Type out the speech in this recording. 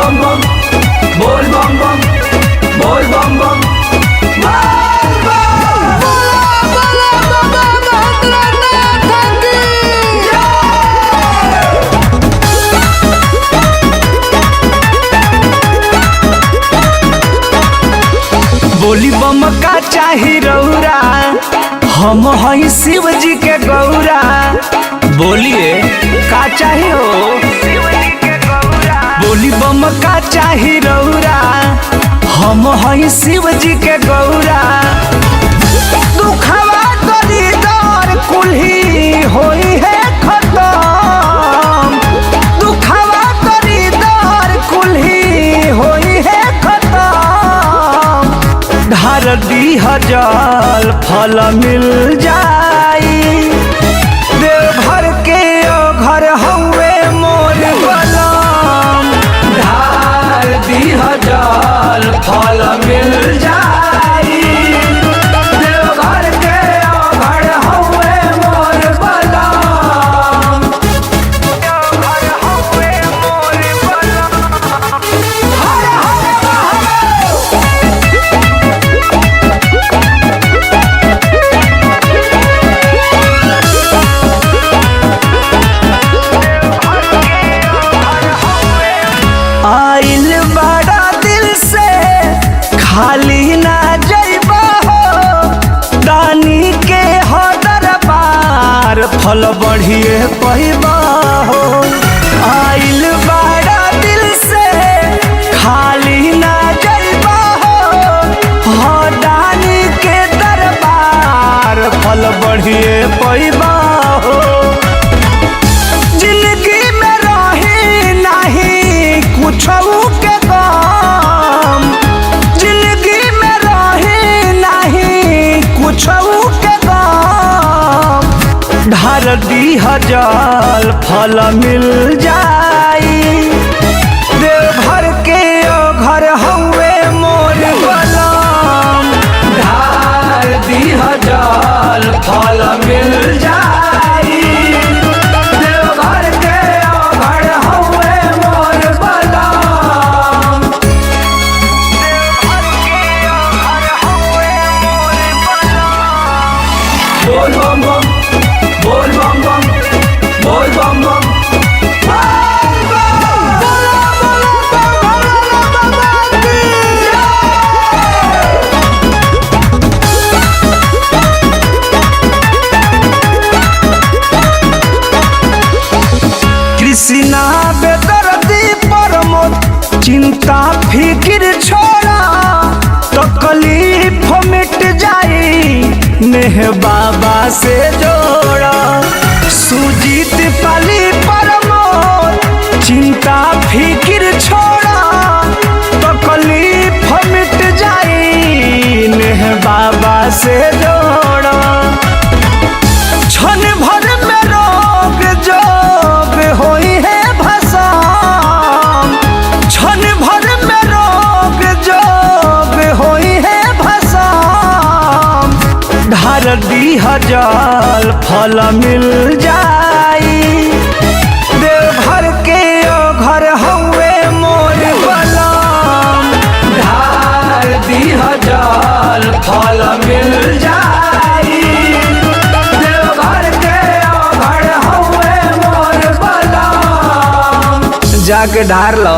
बम बम बोल बम बम बोल बम बम बोली बम का चाही रौरा हम हई शिव जी के गौरा। बोलिए का चाही हो बोली बम का चाही रौरा हम हई शिव जी के गौरा। दुखवा दरिदर कुल्ही होई है खत्म दुखवा दरिदर कुल्ही होई है खत्म। ढार दीह जल फल मिल जाई देवघर के ओ घर हउए मोर बलम। ढार दीह जल फल मिल जाई देवघर के ओ घर हउए मोर बलम। देवघर हउए मोर बलम। हर हर आइल बड़ा दिल से खाली ना जइबा हो दानी के हो दरबार फल बढ़िए पहिबा हो। आइल बड़ा दिल से खाली ना जइबा हो दानी के दरबार फल बढ़िए पहिबा हो। जिंदगी में रही नहीं कुछ के गम जिंदगी में रही नहीं कुछ के गम। ढार दीह जल फल मिल जाई देवघर के ओ घर हउए मोर बलम। ढार दीह जल फल मिल जाई देवघर के ओ घर हउए मोर बलम। देवघर के ओ घर हउए मोर बलम। बोल बम बम बोल बम बम बोल बम बम कृष्णा बेदर्दी प्रमोद चिंता फिकिर छोड़ा तकलीफ मिट जाई नेह बाबा से जोड़ा। सुजीत पाली प्रमोद चिंता फिकिर छोड़ा तकलीफ मिट जाई नेह बाबा से जोड़ा। क्षण भर में रोग जोग होई है भसम क्षण भर में रोग जोग होई है भसम। ढार दीह जल फल मिल जाई देवघर के ओ घर हउए मोर बलम। ढार दीह जल फल मिल जाई देवघर के ओ घर हउए मोर बलम। जाके ढार लो।